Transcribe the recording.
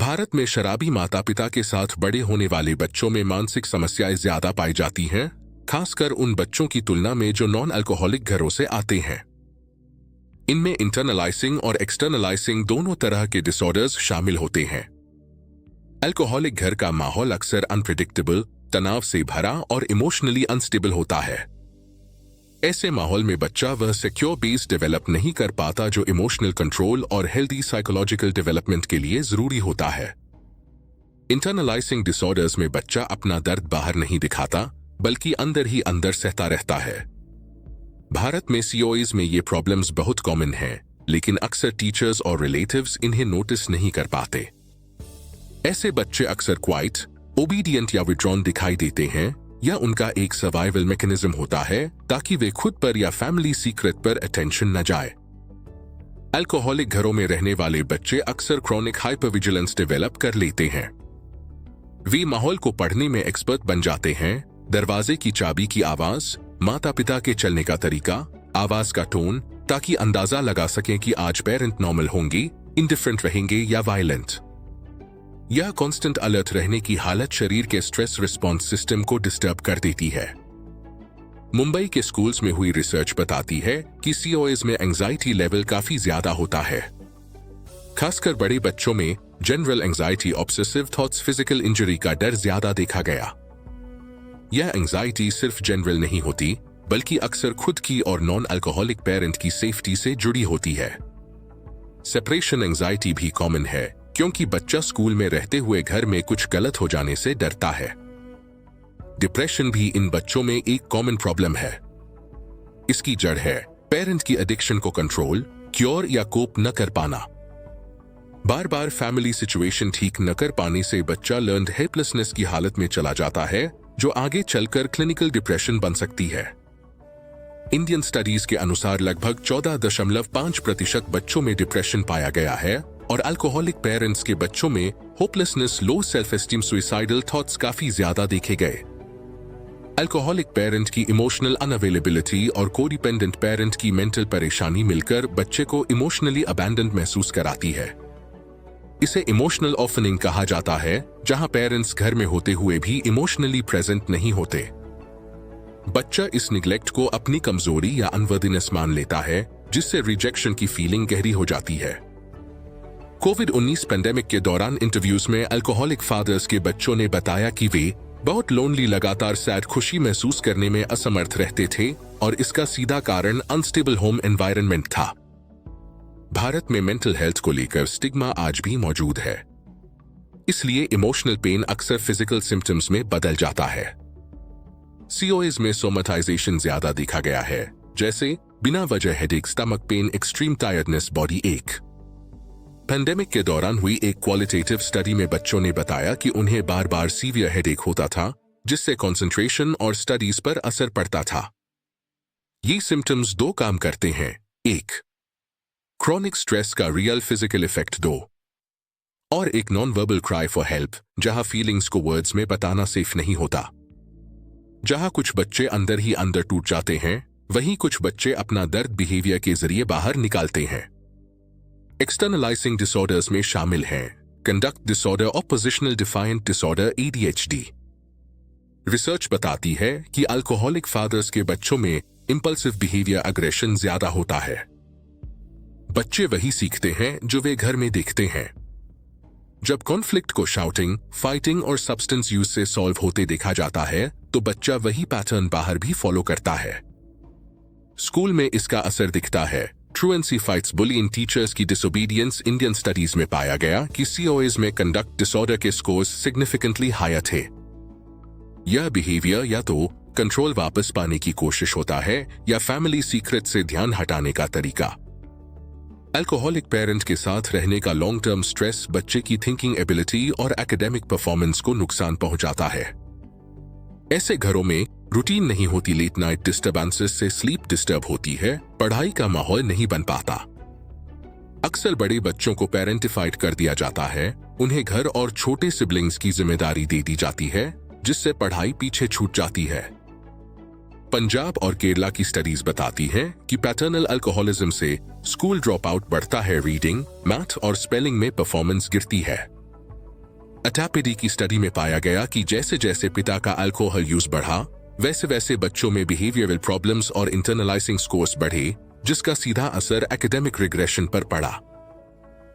भारत में शराबी माता पिता के साथ बड़े होने वाले बच्चों में मानसिक समस्याएं ज्यादा पाई जाती हैं, खासकर उन बच्चों की तुलना में जो नॉन अल्कोहलिक घरों से आते हैं। इनमें इंटरनलाइजिंग और एक्सटर्नलाइजिंग दोनों तरह के डिसऑर्डर्स शामिल होते हैं। अल्कोहलिक घर का माहौल अक्सर अनप्रिडिक्टेबल, तनाव से भरा और इमोशनली अनस्टेबल होता है। ऐसे माहौल में बच्चा वह सिक्योर बेस डेवलप नहीं कर पाता जो इमोशनल कंट्रोल और हेल्दी साइकोलॉजिकल डेवलपमेंट के लिए जरूरी होता है। इंटरनलाइजिंग डिसऑर्डर्स में बच्चा अपना दर्द बाहर नहीं दिखाता, बल्कि अंदर ही अंदर सहता रहता है। भारत में सीओएस में ये प्रॉब्लम्स बहुत कॉमन हैं, लेकिन अक्सर टीचर्स और रिलेटिव्स इन्हें नोटिस नहीं कर पाते। ऐसे बच्चे अक्सर क्वाइट, ओबीडियंट या विड्रॉन दिखाई देते हैं, या उनका एक सर्वाइवल मैकेनिज्म होता है ताकि वे खुद पर या फैमिली सीक्रेट पर अटेंशन न जाए। अल्कोहलिक घरों में रहने वाले बच्चे अक्सर क्रॉनिक हाइपरविजिलेंस डेवलप कर लेते हैं। वे माहौल को पढ़ने में एक्सपर्ट बन जाते हैं। दरवाजे की चाबी की आवाज, माता पिता के चलने का तरीका, आवाज का टोन, ताकि अंदाजा लगा सकें कि आज पेरेंट नॉर्मल होंगे, इंडिफरेंट रहेंगे या वायलेंट। यह कांस्टेंट अलर्ट रहने की हालत शरीर के स्ट्रेस रिस्पॉन्स सिस्टम को डिस्टर्ब कर देती है। मुंबई के स्कूल्स में हुई रिसर्च बताती है कि सीओएस में एंजाइटी लेवल काफी ज्यादा होता है। खासकर बड़े बच्चों में general anxiety, obsessive thoughts, physical injury का डर ज्यादा देखा गया। यह एंजाइटी सिर्फ जनरल नहीं होती, बल्कि अक्सर खुद की और नॉन अल्कोहलिक पेरेंट की सेफ्टी से जुड़ी होती है। सेपरेशन एंजाइटी भी कॉमन है, क्योंकि बच्चा स्कूल में रहते हुए घर में कुछ गलत हो जाने से डरता है। डिप्रेशन भी इन बच्चों में एक कॉमन प्रॉब्लम है। इसकी जड़ है पेरेंट की एडिक्शन को कंट्रोल, क्योर या कोप न कर पाना। बार बार फैमिली सिचुएशन ठीक न कर पाने से बच्चा लर्न्ड हेल्पलेसनेस की हालत में चला जाता है, जो आगे चलकर क्लिनिकल डिप्रेशन बन सकती है। इंडियन स्टडीज के अनुसार लगभग 14.5% बच्चों में डिप्रेशन पाया गया है, और अल्कोहलिक पेरेंट्स के बच्चों में hopelessness, low self esteem, suicidal thoughts काफी ज्यादा देखे गए। अल्कोहलिक पेरेंट की इमोशनल अनअवेलेबिलिटी और कोडिपेंडेंट पेरेंट की मेंटल परेशानी मिलकर बच्चे को इमोशनली अबैंडन्ड महसूस कराती है। इसे इमोशनल ऑर्फनिंग कहा जाता है, जहां पेरेंट्स घर में होते हुए भी इमोशनली प्रेजेंट नहीं होते। बच्चा इस निग्लेक्ट को अपनी कमजोरी या अनवर्दीनेस मान लेता है, जिससे रिजेक्शन की फीलिंग गहरी हो जाती है। कोविड-19 पेंडेमिक के दौरान इंटरव्यूज में अल्कोहलिक फादर्स के बच्चों ने बताया कि वे बहुत लोनली, लगातार सैड, खुशी महसूस करने में असमर्थ रहते थे, और इसका सीधा कारण अनस्टेबल होम एनवायरनमेंट था। भारत में मेंटल हेल्थ को लेकर स्टिग्मा आज भी मौजूद है, इसलिए इमोशनल पेन अक्सर फिजिकल सिम्टम्स में बदल जाता है। सीओएस में सोमेटाइजेशन ज्यादा देखा गया है, जैसे बिना वजह headache, stomach pain, extreme tiredness, body एक। पेंडेमिक के दौरान हुई एक क्वालिटेटिव स्टडी में बच्चों ने बताया कि उन्हें बार बार सीवियर हेडेक होता था, जिससे कंसंट्रेशन और स्टडीज पर असर पड़ता था। ये सिम्टम्स दो काम करते हैं: एक, क्रॉनिक स्ट्रेस का रियल फिजिकल इफेक्ट; दो, और एक non verbal cry for help, जहां फीलिंग्स को वर्ड्स में बताना सेफ नहीं होता। जहां कुछ बच्चे अंदर ही अंदर टूट जाते हैं, वहीं कुछ बच्चे अपना दर्द बिहेवियर के जरिए बाहर निकालते हैं। एक्सटर्नलाइजिंग डिसऑर्डर्स में शामिल हैं conduct disorder, oppositional defiant disorder, ADHD। Research बताती है कि अल्कोहलिक फादर्स के बच्चों में इंपल्सिव बिहेवियर, अग्रेशन ज्यादा होता है। बच्चे वही सीखते हैं जो वे घर में देखते हैं। जब कॉन्फ्लिक्ट को शाउटिंग, फाइटिंग और सब्सटेंस यूज से सॉल्व होते देखा जाता है, तो बच्चा वही पैटर्न बाहर भी फॉलो करता है। स्कूल में इसका असर दिखता है। ट्रूएंसी फाइट्स, बुलिंग, टीचर्स की डिसोबीडियंस। इंडियन स्टडीज में पाया गया कि सीओएस में कंडक्ट डिसऑर्डर के स्कोर्स सिग्निफिकेंटली हायर थे। यह बिहेवियर या तो कंट्रोल वापस पाने की कोशिश होता है, या फैमिली सीक्रेट से ध्यान हटाने का तरीका। अल्कोहलिक पेरेंट के साथ रहने का लॉन्ग टर्म स्ट्रेस बच्चे की थिंकिंग एबिलिटी और एकेडमिक परफॉर्मेंस को नुकसान पहुंचाता है। ऐसे घरों में रूटीन नहीं होती, लेट नाइट डिस्टर्बेंसेस से स्लीप डिस्टर्ब होती है, पढ़ाई का माहौल नहीं बन पाता। अक्सर बड़े बच्चों को पेरेंटिफाइड कर दिया जाता है, उन्हें घर और छोटे सिबलिंग्स की जिम्मेदारी दे दी जाती है, जिससे पढ़ाई पीछे छूट जाती है। पंजाब और केरला की स्टडीज बताती हैं कि पैटर्नल अल्कोहलिज्म से स्कूल ड्रॉप आउट बढ़ता है, रीडिंग, मैथ और स्पेलिंग में परफॉर्मेंस गिरती है। अटैपिडी की स्टडी में पाया गया कि जैसे जैसे पिता का अल्कोहल यूज बढ़ा, वैसे वैसे बच्चों में बिहेवियरल प्रॉब्लम्स और इंटरनलाइजिंग स्कोर्स बढ़े, जिसका सीधा असर एकेडमिक रिग्रेशन पर पड़ा।